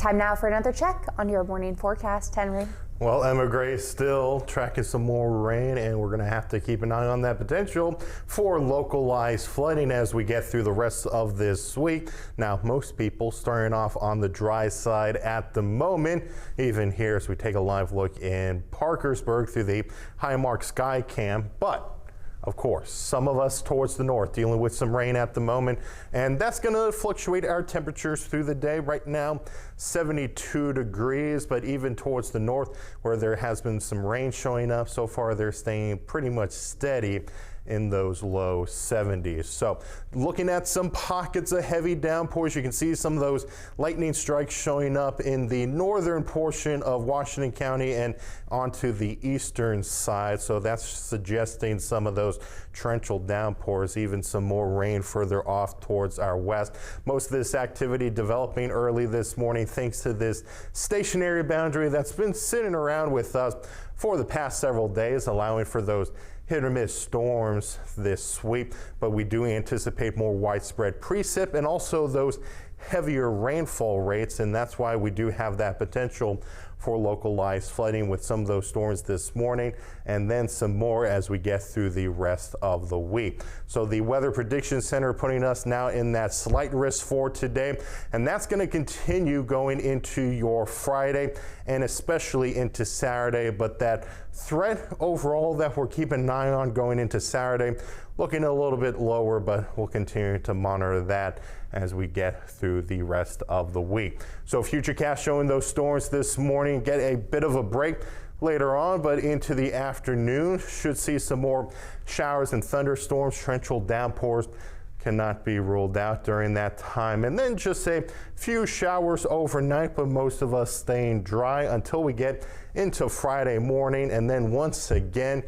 Time now for another check on your morning forecast, Henry. Well, Emma Gray still tracking some more rain, and we're going to have to keep an eye on that potential for localized flooding as we get through the rest of this week. Now, most people starting off on the dry side at the moment, even here as we take a live look in Parkersburg through the Highmark Sky Cam. But of course, some of us towards the north dealing with some rain at the moment, and that's going to fluctuate our temperatures through the day. Right now, 72 degrees, but even towards the north where there has been some rain showing up, so far they're staying pretty much steady in those low 70s. So looking at some pockets of heavy downpours, you can see some of those lightning strikes showing up in the northern portion of Washington County and onto the eastern side. So that's suggesting some of those torrential downpours, even some more rain further off towards our west. Most of this activity developing early this morning thanks to this stationary boundary that's been sitting around with us for the past several days, allowing for those hit or miss storms this sweep, but we do anticipate more widespread precip and also those heavier rainfall rates, and that's why we do have that potential for localized flooding with some of those storms this morning and then some more as we get through the rest of the week. So the Weather Prediction Center putting us now in that slight risk for today, and that's going to continue going into your Friday and especially into Saturday, but that threat overall that we're keeping an eye on going into Saturday looking a little bit lower, but we'll continue to monitor that as we get through the rest of the week. So Futurecast showing those storms this morning get a bit of a break later on, but into the afternoon should see some more showers and thunderstorms. Torrential downpours cannot be ruled out during that time. And then just a few showers overnight, but most of us staying dry until we get into Friday morning. And then once again,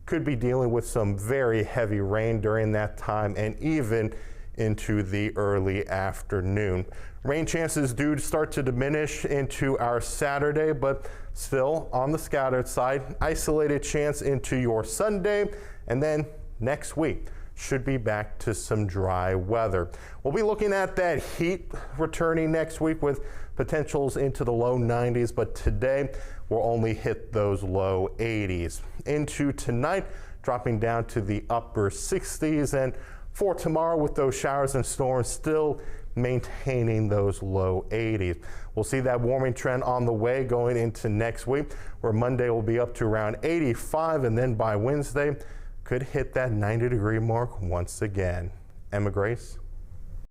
could be dealing with some very heavy rain during that time and even into the early afternoon. Rain chances do start to diminish into our Saturday, but still on the scattered side. Isolated chance into your Sunday, and then next week should be back to some dry weather. We'll be looking at that heat returning next week with potentials into the low 90s, but today we'll only hit those low 80s. Into tonight, dropping down to the upper 60s, and for tomorrow with those showers and storms still maintaining those low 80s. We'll see that warming trend on the way going into next week, where Monday will be up to around 85, and then by Wednesday could hit that 90-degree mark once again. Emma Grace.